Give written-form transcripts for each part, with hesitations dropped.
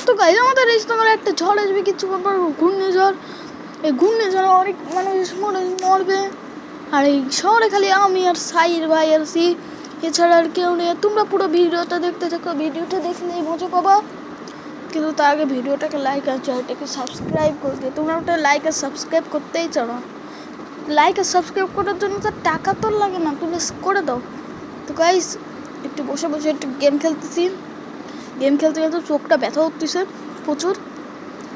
তো গাইজ আমাদের ইসলামের একটা ঝড় আসবে কিছুক্ষণ পর, ঘূর্ণিঝড়। এই ঘূর্ণিঝড়ে অনেক মানুষ মরবে। আর এই শহরে খালি আমি আর সাইর ভাই আর সি, এছাড়া আর কেউ নেই। তোমরা পুরো ভিডিওটা দেখতে থাকো, ভিডিওটা দেখলেই মজা পাবা। কিন্তু তার আগে ভিডিওটাকে লাইক আর চ্যানেলটাকে সাবস্ক্রাইব করে দিও। তোমরা ওটা লাইক আর সাবস্ক্রাইব করতেই চাও না। লাইক আর সাবস্ক্রাইব করার জন্য তো টাকা তো লাগে না, তুমি করে দাও। তো গাইস একটু বসে বসে একটু গেম খেলতেছি। গেম খেলতে খেলতে চোখটা ব্যথা হতেছে প্রচুর।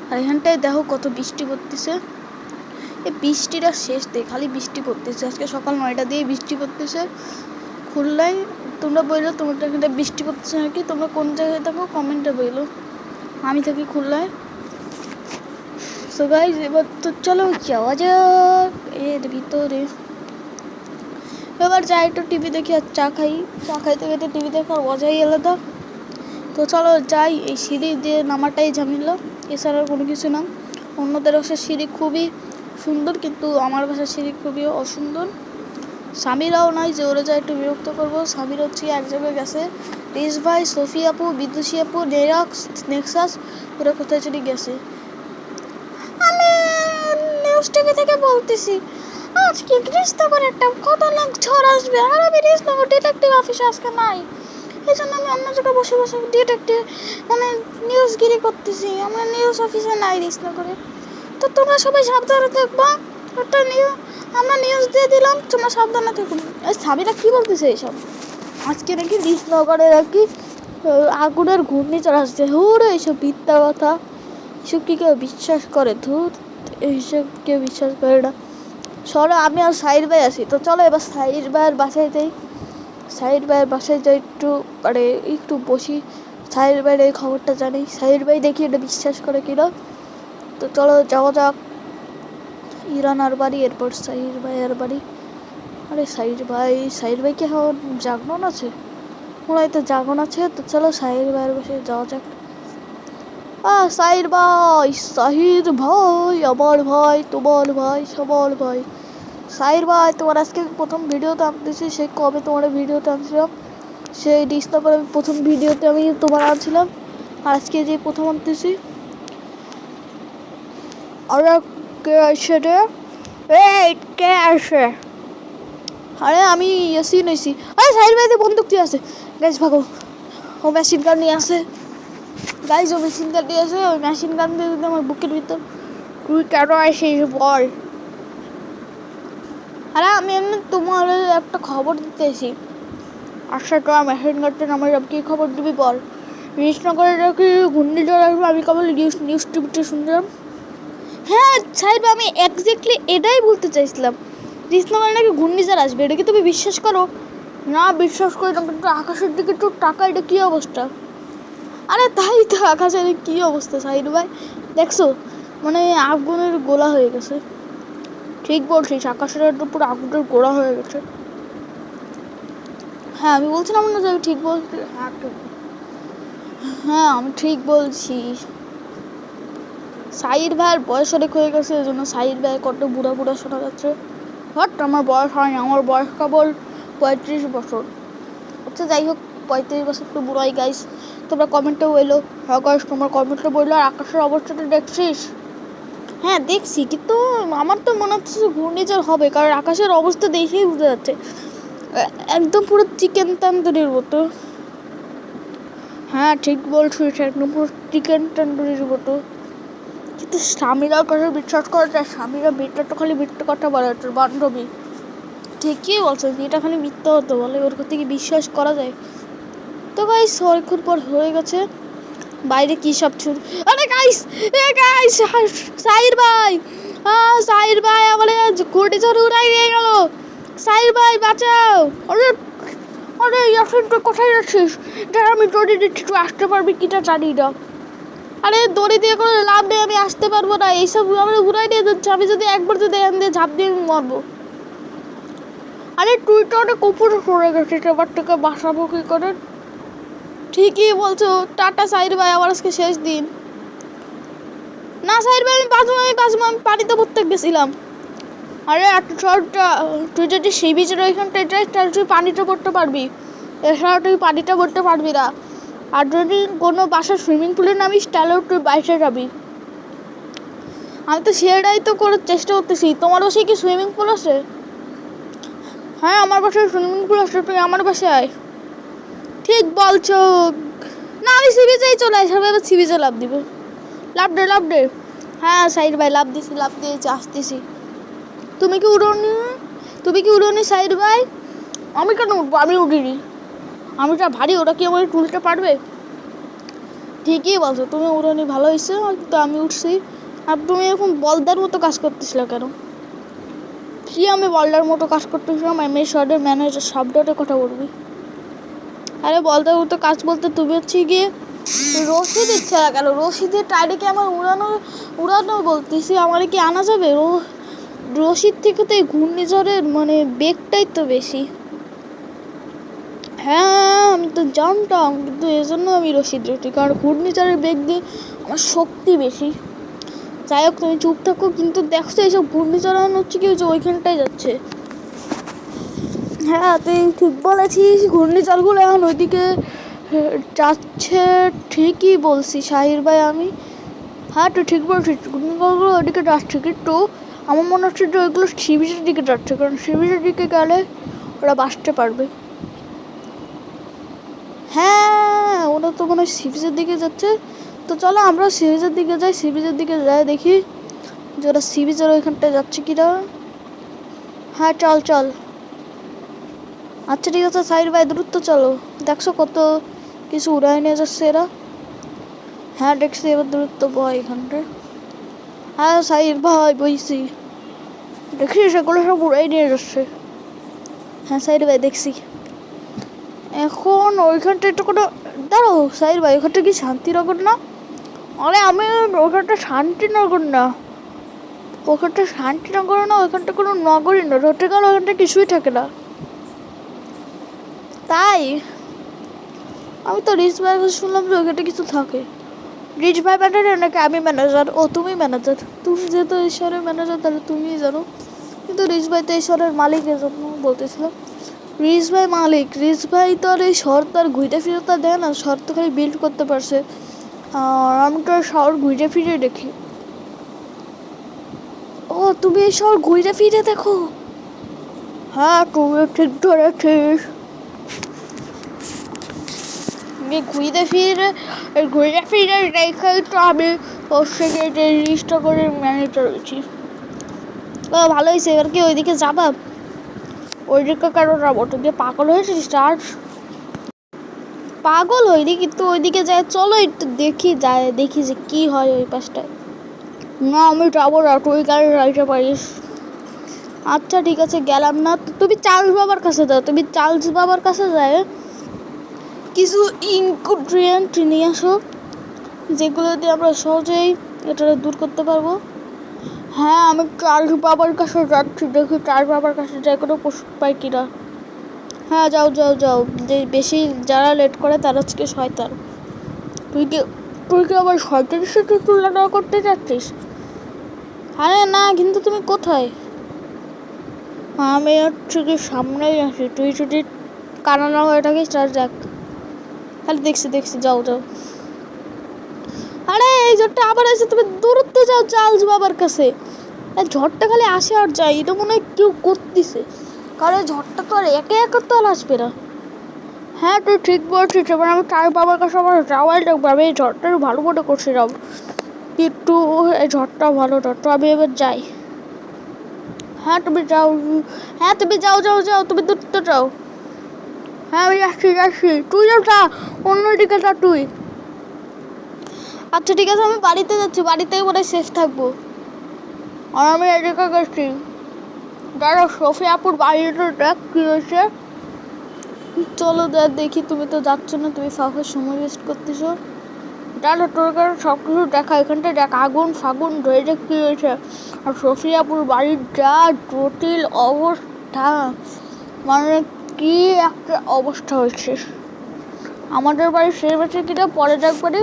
আর এখানটায় দেখো কত বৃষ্টি পড়তেছে। এই বৃষ্টিটা শেষ দেয়, খালি বৃষ্টি পড়তেছে। আজকে সকাল 9টা দিয়ে বৃষ্টি পড়তেছে খুলনায়। তোমরা বললো তোমাদের এখানটা বৃষ্টি পড়তেছে নাকি, তোমরা কোন জায়গায় থাকো কমেন্টে বললো। আমি থাকি খুলনায়। সো গাইস এবার তো চলো যাওয়া যাক এর ভিতরে। এবার যাই একটু টিভি দেখি আর চা খাই। চা খাইতে খাইতে টিভি দেখার মজাই আলাদা। তো চলো যাই। এই সিঁড়ি দিয়ে নামাটাই ঝামেলা, এছাড়া কোনো কিছু না। অন্যদের বাসার সিঁড়ি খুবই সুন্দর, কিন্তু আমার বাসার সিঁড়ি খুবই অসুন্দর। স্বামীরাও নাই যে ওরা যায় একটু বিরক্ত করবো। স্বামীর হচ্ছে এক জায়গায় গেছে, রিস ভাই, সফি আপু, বিদুষী আপু, নেরাক্স, নেক্সাস, ওরা কোথায় চলে গেছে। আমি নিউজ টিভি থেকে বলতেছি আজকে কৃষ্ণনগর একটা খতরনাক ঝড় আসবে, আর আমি কৃষ্ণনগর ডিটেকটিভ অফিসে আজকে নাই। এই জন্য আমি অন্য জায়গায় বসে বসে ডিটেকটিভ নিউজগিরি করতেছি। আমরা নিউজ অফিসে নাই কৃষ্ণনগরে। তো তোমরা সবাই সাবধানে থাকবা। একটা আমরা নিউজ দিয়ে দিলাম, তোমরা সাবধানে থাকো। এই স্বামীরা কী বলতেছে এইসব? আজকে নাকি কৃষ্ণনগরে নাকি আগুনের ঘূর্ণিঝড় আসছে। হুড়ে এইসব মিথ্যা কথা, এসব কি কেউ বিশ্বাস করে? ধুর, এইসব কেউ বিশ্বাস করে না। চলো আমি আর সাইর ভাই আছি। তো চলো এবার সাইর ভাইয়ের বাসায় যাই। সাইর ভাইয়ের বাসায় যাই একটু বসি। সাইর ভাইয়ের এই খবরটা জানি, সাইর ভাই দেখি এটা বিশ্বাস করে কিনা। তো চলো যাওয়া যাক। ইরানার বাড়ি, এরপর সাইর ভাইয়ের বাড়ি। আরে সাইর ভাই কি এখন জাগরণ আছে? মনে হয় তো জাগরণ আছে। তো চলো সাইর ভাইয়ের বাসায় যাওয়া যাক। সাহির ভাই, আমার ভাই, তোমার ভাই, সবার ভাই। সাহির ভাই, তোমার আজকে প্রথম ভিডিওতে আনতেছি। সেই কবে তোমার ভিডিওতে আনছিলাম, সেই ডিসেম্বরে আমি প্রথম ভিডিওতে আমি তোমার আনছিলাম। আর আজকে যে প্রথম আনতেছি। আরে কে আসে রে? এই কে আসে? আরে আমি এসি নইছি। আরে সাহির ভাইতে বন্দুক দিয়ে আছে। গ্যাস ভাগো, ও মেশিন গান নিয়ে আসে। গাইজ ও মেশিন গান দিয়ে আসে। ওই মেশিন গান দিয়ে দিতে আমার বুকের ভিতর। তুই কেন আসিস বল? আরে আমি এমনি তোমার একটা খবর দিতে এসি। আচ্ছা তো মেশিন গানটা আমার কি খবর দিবি বল? কৃষ্ণনগরে নাকি ঘূর্ণিঝড় আসবে, আমি কেবল নিউজ টিভিতে শুনলাম। হ্যাঁ সাহেব, আমি এক্স্যাক্টলি এটাই বলতে চাইছিলাম। কৃষ্ণনগরে নাকি ঘূর্ণিঝড় আসবে, এটা কি তুমি বিশ্বাস করো? না বিশ্বাস করি না, কিন্তু আকাশের দিকে একটু টাকা, এটা কী অবস্থা? আরে তাই তো, আকাশের কী অবস্থা সাইড ভাই দেখছো? মানে আগুনের গোলা হয়ে গেছে। ঠিক বলছিস, আকাশের পুরো আগুনের গোলা হয়ে গেছে। হ্যাঁ আমি বলছিলাম না যে আমি ঠিক বলছি? হ্যাঁ আমি ঠিক বলছি। সাইড ভাইয়ের বয়স অনেক হয়ে গেছে, এই জন্য সাইড ভাই কত বুড়া বুড়া শোনা যাচ্ছে। হট, আমার বয়স হয়নি, আমার বয়স কেবল 35 বছর। আচ্ছা যাই হোক, 35 বছর তো বুড়াই। গাইস তোমরা কমেন্টে বললো। হ্যাঁ গাইস তোমার কমেন্টে বললো। আর আকাশের অবস্থাটা দেখছিস? হ্যাঁ দেখছি, কিন্তু আমার তো মনে হচ্ছে যে ঘূর্ণিঝড় হবে, কারণ আকাশের অবস্থা দেখেই বোঝা যাচ্ছে একদম পুরো চিকেন তন্দুরির মতো। হ্যাঁ ঠিক বলছিস, একদম পুরো চিকেন তন্দুরির মতো। কিন্তু স্বামীরাও কথা বিশ্বাস করে যায়। স্বামীরা বিটটা তো খালি মিথ্যে কথা বলে, তোর বান্ধবী ঠিকই বলছে, এটা খালি মিথ্যা হতে বলে, ওর কথা কি বিশ্বাস করা যায়? তো গাইস অনেকক্ষণ পর হয়ে গেছে। বাইরে কি সব ছুর। আরে গাইস সাহির ভাই, সাহির ভাই আমার ঘূর্ণিঝড় উড়াই নিয়ে গেল। সাহির ভাই বাঁচাও। আরে আরে ইয়াসিন তুই কোথায় যাচ্ছিস? এটা আমি দড়ি দিচ্ছি, তুই আসতে পারবি কিটা জানি না। আরে দড়ি দিয়ে কোনো লাভ নেই, আমি আসতে পারবো না। এইসব আমার উড়াই নিয়ে যাচ্ছে। আমি যদি একবার যদি এখান দিয়ে ঝাঁপ দিয়ে আমি মরবো। আরে তুই তো অনেক উপরে সরে গেছিস, এবার থেকে বাঁচাবো কি করে? ঠিকই বলছো। টাটা সাইড ভাই, আমার আজকে শেষ দিন। না সাইড ভাই আমি বাঁচবো, আমি পানিতে পড়তে গেছিলাম। আরে তুই যদি সি বিচের ওইখানটায় যাস তাহলে তুই পানিতে পড়তে পারবি, এছাড়া তুই পানিতে পড়তে পারবি না। আর যদি কোনো বাসার সুইমিং পুলে নামিস তাহলেও তুই বাইসে যাবি। আমি তো সেটাই তো করার চেষ্টা করতেছি। তোমার বাসায় কি সুইমিং পুল আছে? হ্যাঁ, আমার বাসায় সুইমিং পুল আছে, তুই আমার বাসায় আয়। ঠিক বলছো। না, আমি সি বিচেই চলে আসবো, এবার সি বিচে লাভ দিবে। লাভ দে। হ্যাঁ সাইড ভাই, লাভ দিয়েছি আসতেছি। তুমি কি উড়োনি সাইড ভাই? আমি কেন উঠবো? আমি উঠিনি। আমি যা ভারী, ওটা কি আমার তুলতে পারবে? ঠিকই বলছো, তুমি উড়োনি, ভালো হয়েছে। তো আমি উঠছি। আর তুমি এরকম বলদার মতো কাজ করতেছিল কেন? কি আমি বলদার মতো কাজ করতেছিলাম? আমি শহরের ম্যানেজার শব্দটা কথা বলবি। আরে বলদার মতো কাজ বলতে তুমি হচ্ছে গিয়ে রশি দিচ্ছে না কেন? রশি দিয়ে টাইডেকে আমার উড়ানো বলতেছি, আমার কি আনা যাবে? রশির থেকে তো এই ঘূর্ণিঝড়ের মানে বেগটাই তো বেশি। হ্যাঁ আমি তো জানতাম, কিন্তু এই জন্য আমি রশি দিয়েছি, কারণ ঘূর্ণিঝড়ের বেগ দিয়ে আমার শক্তি বেশি। যাই হোক, তুমি চুপ থাকো। কিন্তু দেখছো এইসব ঘূর্ণিঝড় হচ্ছে কি হচ্ছে, ওইখানটায় যাচ্ছে। হ্যাঁ তুই ঠিক বলেছিস, ঘূর্ণিঝড়গুলো এখন ওইদিকে যাচ্ছে। ঠিকই বলছি শাহির ভাই আমি। হ্যাঁ তুই ঠিক বলছিস, ঘূর্ণিঝড়গুলো ওইদিকে যাচ্ছে, কিন্তু আমার মনে হচ্ছে যে ওইগুলো সি বিচের দিকে যাচ্ছে, কারণ সি বিচের দিকে গেলে ওরা বাঁচতে পারবে। হ্যাঁ ওরা তো মনে হয় সি বিচের দিকে যাচ্ছে। তো চলো আমরা সি বিচের দিকে যাই। সি বিচের দিকে যাই দেখি যে ওরা সি বিচের ওইখানটায় যাচ্ছে কিনা। হ্যাঁ চল। আচ্ছা ঠিক আছে সাইড ভাই, দ্রুত চলো। দেখছো কত কিছু উড়াই নিয়ে যাচ্ছে এরা। হ্যাঁ দেখছি, এবার দ্রুত বয় এখানটায়। হ্যাঁ সাইড ভাই বইছি, দেখছি সেগুলো সব উড়াই নিয়ে যাচ্ছে। হ্যাঁ সাইড ভাই দেখছি। এখন ওইখানটা একটু কোনো দাঁড়াও সাইড ভাই, ওখানটা কি শান্তিনগর না? আরে আমি ওখানটা শান্তিনগর না, ওইখানটা কোনো নগরই না। ধরতে গেলে ওখানটা কিছুই থাকে না। তাই আমি তো রিচ ভাই শুনলাম যে ওইখানটা কিছু থাকে। রিচ ভাই ম্যানেজার নাকি আমি ম্যানেজার? ও তুমি ম্যানেজার। তুমি যেহেতু এই শহরের ম্যানেজার তাহলে তুমিই জানো। কিন্তু রিচ ভাই তো এই শহরের মালিক, এর জন্য বলতেছিলাম। রিচ ভাই মালিক, রিচ ভাই তো আর এই শহর তো আর ঘুরে ফিরে তো দেয় না, শহর তো খালি বিল্ড করতে পারছে। আর আমি তো শহর ঘুরে ফিরে দেখি। ও তুমি এই শহর ঘুরে ফিরে দেখো? হ্যাঁ তুমি ঠিক ধরেছিস। ঘুরে ফিরে রেখেই তো আমি ওর থেকে রিস্টা করে ম্যানেজার হয়েছি। ও ভালো হয়েছে। এবার কি ওইদিকে যাবা? ওইদিকে কেন যাবো? তুমি পাগল হয়েছিস? পাগল হইনি, কিন্তু ওইদিকে যায় চলো একটু দেখি যে কি হয় ওই পাশটায়। না আমি যাবো না, তুই গাড়ি যাইতে পারিস। আচ্ছা ঠিক আছে গেলাম না। তুমি চার্লস বাবার কাছে যাও, যায় কিছু ইনগ্রিডিয়েন্ট নিয়ে আসো, যেগুলো দিয়ে আমরা সহজেই এটা দূর করতে পারবো। হ্যাঁ আমি চার্লস বাবার কাছে যাচ্ছি, দেখি চার্লস বাবার কাছে যাই কোনো ওষুধ পাই কিনা। হ্যাঁ যাও যে বেশি যারা লেট করে তারা আজকে শয়তান। তুই কি আবার শয়তানের সাথে তুলনা করতে যাচ্ছিস? আরে না, কিন্তু তুমি কোথায়? আমি হচ্ছে কি সামনেই আছি, তুই যদি কানা না হয়ে থাকিস তার দেখ। তাহলে দেখছি যাও। আরে এই ঝড়টা আবার আছে, তুমি দূরত্ব যাও চার্লস বাবার কাছে। ঝড়টা খালি আসে আর যায়, এটা মনে হয় কেউ করতেছে, কারণ ঝড়টা তো আর একে তো আর আসবে না। হ্যাঁ তুই ঠিক বলছিস, এবার আমি চার্লস বাবার কাছে আমার যাওয়াই লাগবে। আমি এই ঝড়টা ভালো মনে করছিলাম, কিন্তু এই ঝড়টা ভালো ঝড়, তো আমি এবার যাই। হ্যাঁ তুমি যাও, তুমি দ্রুত যাও। হ্যাঁ আমি যাচ্ছি, তুই যা, অন্যদিকে যা তুই। আচ্ছা ঠিক আছে, আমি বাড়িতে যাচ্ছি, বাড়িতেই মনে হয় সেফ থাকবো। আর আমি এদিকে গেছি, দাঁড়া সোফি আপুর বাড়িতে দেখ কি হয়েছে। চলো দেখি, তুমি তো যাচ্ছ না, তুমি ফাঁকা সময় ওয়েস্ট করতেছো। দাঁড়া তোর কাছে সব কিছু দেখা, এখানটা দেখ আগুন ফাগুন ধরে দেখ কি হয়েছে। আর সোফি আপুর বাড়ির যা জটিল অবস্থা, মানে কি একটা অবস্থা হয়েছে। আমাদের বাড়ির সেই বছর কিনা পরে দেখবারে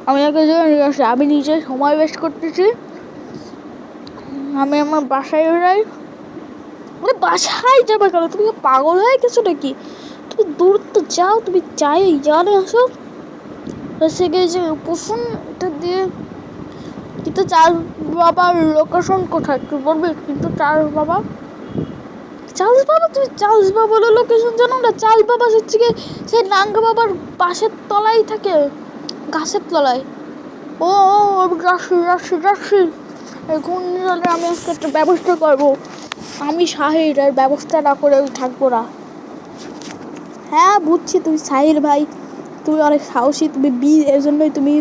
আমি আগে নিয়ে আসি। আমি নিজে সময় ওয়েস্ট করতেছি, আমি আমার বাসায় যাই। মানে বাসায় যাবে কেন? তুমি পাগল হয়ে গেছো নাকি? তুমি দূর তো যাও, তুমি চাই জানে আসো। সে গিয়েছে পোষণ এটা দিয়ে। কিন্তু চার্লস বাবার লোকেশন কোথায় তুই বলবি? কিন্তু চার্লস বাবা তুমি চার্লস বাবার লোকেশন জানো না? চার্লস বাবা হচ্ছে কি সেই নাঙ্গা বাবার পাশের তলায় থাকে, গাছের তলায়। ও আমি যাচ্ছি। এখন আমি একটা ব্যবস্থা করবো। আমি সাহির আর ব্যবস্থা না করে আমি থাকবো না। হ্যাঁ বুঝছি তুমি সাহির ভাই, তুমি অনেক সাহসী, তুমি এর জন্যই তুমি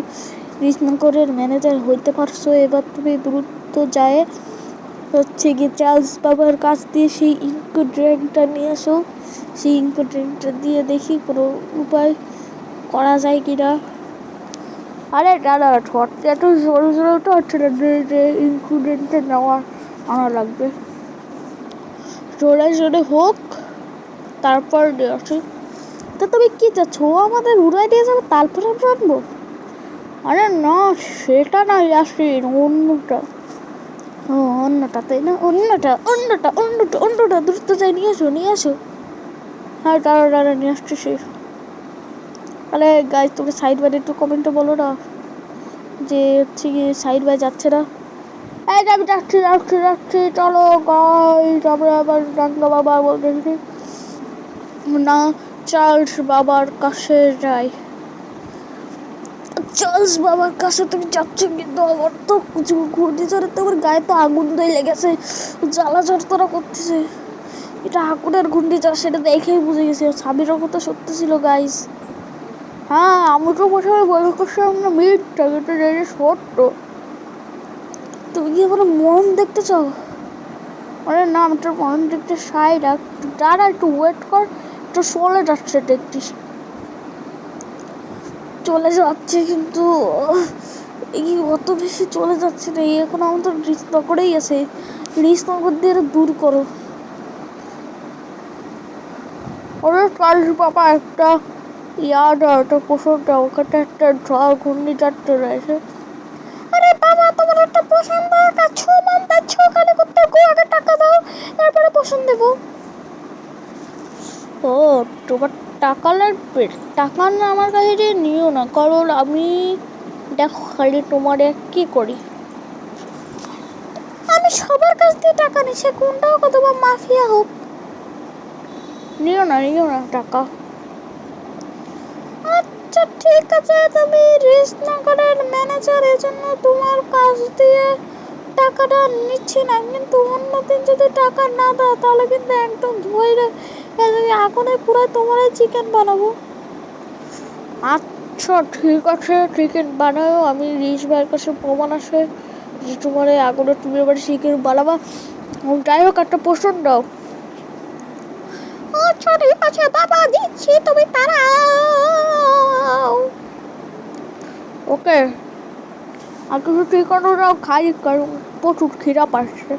কৃষ্ণনগরের ম্যানেজার হইতে পারছো। এবার তুমি দ্রুত যায় হচ্ছে গিয়ে চার্লস বাবার কাছ দিয়ে সেই ইনকো ড্রিঙ্কটা নিয়ে আসো। সেই ইনকো ড্রিঙ্কটা দিয়ে দেখি কোনো উপায় করা যায় কিনা। আরে দাদা এত জোরে তো হচ্ছে না যে ইনকো ড্রিঙ্কটা আনা লাগবে। জোরে হোক তারপর আসি। তা তুমি কি চাচ্ছ? ও আমাদের উড়াই দিয়ে যাবে তারপর আমরা আনবো? আরে না সেটা না ইয়াসিন, অন্যটা তাই না? অন্যটা দ্রুত যাই নিয়ে আসো। হ্যাঁ দাঁড়া নিয়ে আসছি সে। তাহলে গাইজ তুমি সাইড বাই একটু কমেন্টে বলো না যে হচ্ছে কি সাইড বাই যাচ্ছে না। এই আমি যাচ্ছি চলো গাইজ আমরা আবার রাঙ্গা বাবা বলতেছি না, চার্লস বাবার কাছে যাই। চার্লস বাবার কাছে তুমি যাচ্ছ কিন্তু আমার তো ঘূর্ণিঝড়ে তো আমার গায়ে তো আগুন দিয়ে লেগেছে, জ্বালা যন্ত্রণা করতেছে। এটা আগুনের ঘূর্ণিঝড় সেটা দেখেই বুঝে গেছি। স্বামীর কথা সত্যি ছিল গাইস। হ্যাঁ আমি তো প্রথমে বলে করছিলাম না মিথটা, এটা সত্য। তুমি কি আমার মন দেখতে চাও? আরে না আমি তোর মন দেখতে চাই না, দাঁড়া একটু ওয়েট কর, একটু চলে যাচ্ছে দেখছিস, চলে যাচ্ছে কিন্তু এই অত বেশি চলে যাচ্ছে না। এখন আমাদের করেই আছে, নগর দিয়ে দূর করো। ওরে চার্লস বাবা একটা একটা পোষণটা ওখানে একটা ঝড় ঘূর্ণিঝড় রয়েছে। আরে বাবা তোমার একটা পোষণ দরকার, 6 মান্থ 6 কালে করতে আগে টাকা দাও তারপরে পোষণ দেবো। ও তোমার টাকা লাগবে? টাকা না আমার কাছে যে নিও না, কারণ আমি দেখো খালি তোমার কি করি। আমি সবার কাছ দিয়ে টাকা নিই, সে কোনটা হোক অথবা মাফিয়া হোক। নিও না টাকা। আচ্ছা ঠিক আছে, তুমি কৃষ্ণনগরের ম্যানেজার, এই জন্য তোমার কাছ দিয়ে টাকাটা নিচ্ছি না, কিন্তু অন্যদিন যদি টাকা না দাও তাহলে কিন্তু একদম ধরে আগুনে পুরাই তোমারই চিকেন বানাবো। আচ্ছা ঠিক আছে চিকেন বানাও, আমি ভাইয়ের কাছে প্রমাণ আছে যে তোমার এই আগুনে তুমি এবার চিকেন বানাবা। যাই হোক একটা পোষণ দাও। আচ্ছা ঠিক আছে বাবা দিচ্ছি, তুমি তাড়াও। ওকে আর কিছু ঠিকানো দাও, খাই কারণ প্রচুর খিদা পাচ্ছে।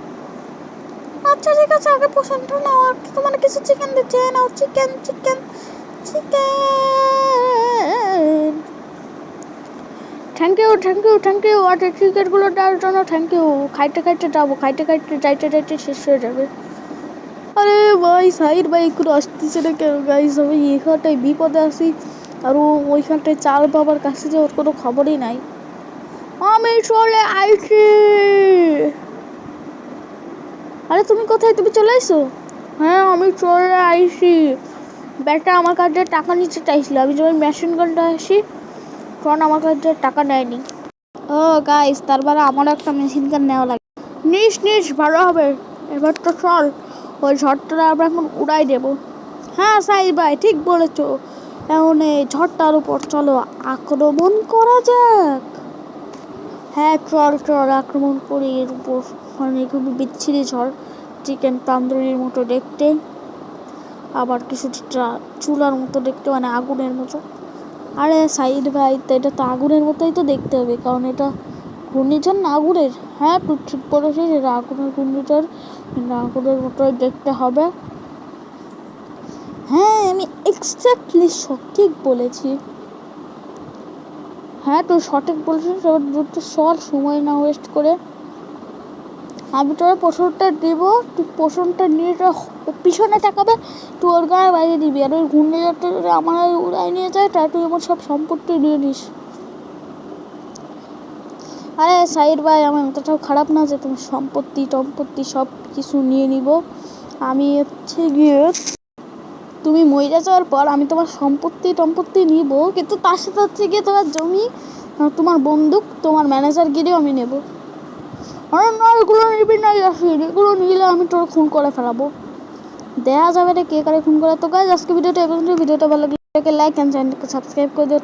আচ্ছা ঠিক আছে আগে পোষণটা নাও, আর তোমার কিছু চিকেন দিচ্ছে, নাও চিকেন। থ্যাংক ইউ আর টিকিটগুলো দেওয়ার জন্য থ্যাংক ইউ। খাইতে যাবো, যাইতে শেষ হয়ে যাবে। আরে ভাই সাইড ভাই একটু আসতেছে না কেন গাইস? আমি এখানটায় বিপদে আছি আর ওইখানটায় চাল বাবার কাছে যে ওর কোনো খবরই নাই। আমি চলে আইছি। আরে তুমি কোথায়? তুমি চলে আইছো? হ্যাঁ আমি চলে আইছি। ব্যাটা আমার কাছে টাকা নিতে চাইছিল, আমি যখন মেশিন গানটা আসি তখন আমার কাছে টাকা নেয়নি। ও গাইস তার মানে আমারও একটা মেশিন গান নেওয়া লাগে। নিস ভালো হবে। এবার তো চল ওই ঝড়টা আমরা এখন উড়াই দেবো। হ্যাঁ সাইদ ভাই ঠিক বলেছো, এখন এই ঝড়টার উপর চলো আক্রমণ করা যাক। হ্যাঁ চল আক্রমণ করি এর উপর। মানে খুবই বিচ্ছিরি ঝড়, চিকেন তান্দুরির মতো দেখতে, আবার কিছুটা চুলার মতো দেখতে, মানে আগুনের মতো। আরে সাইদ ভাই তো এটা তো আগুনের মতোই তো দেখতে হবে, কারণ এটা ঘূর্ণিঝড় না আগুনের। হ্যাঁ তুই ঠিক বলেছিস, এটা আগুনের ঘূর্ণিঝড়, আগুনের মতোই দেখতে হবে। হ্যাঁ আমি এক্স্যাক্টলি সঠিক বলেছি। হ্যাঁ তুই সঠিক বলেছিস, এবার দ্রুত সর, সময় না ওয়েস্ট করে। আমি তোর পোষণটা দিব, তুই পোষণটা নিয়ে পিছনে তাকাবে, তুই ওর গায়ে বাইরে দিবি, আর ওই ঘূর্ণিঝড়টা আমার উড়াই নিয়ে যায় তাই তুই আমার সব সম্পত্তি নিয়ে নিস। আরে সাইর ভাই, আমার এতটাও খারাপ না যে তোমার সম্পত্তি সব কিছু নিয়ে নিব। আমি হচ্ছে গিয়ে তুমি মরে যাওয়ার পর আমি তোমার সম্পত্তি নিব, কিন্তু তার সাথে হচ্ছে গিয়ে তোমার জমি, তোমার বন্দুক, তোমার ম্যানেজারগিরিও আমি নেব। আরে না, এগুলো নিবি না ইয়াসিন, এগুলো নিলে আমি তোর খুন করে ফেলাবো। দেখা যাবে রে কে কারে খুন করে। তো গাইজ, আজকে ভিডিওটা এই পর্যন্ত। ভিডিওটা ভালো লাগলে লাইক অ্যান্ড চ্যানেলকে সাবস্ক্রাইব করে দিও।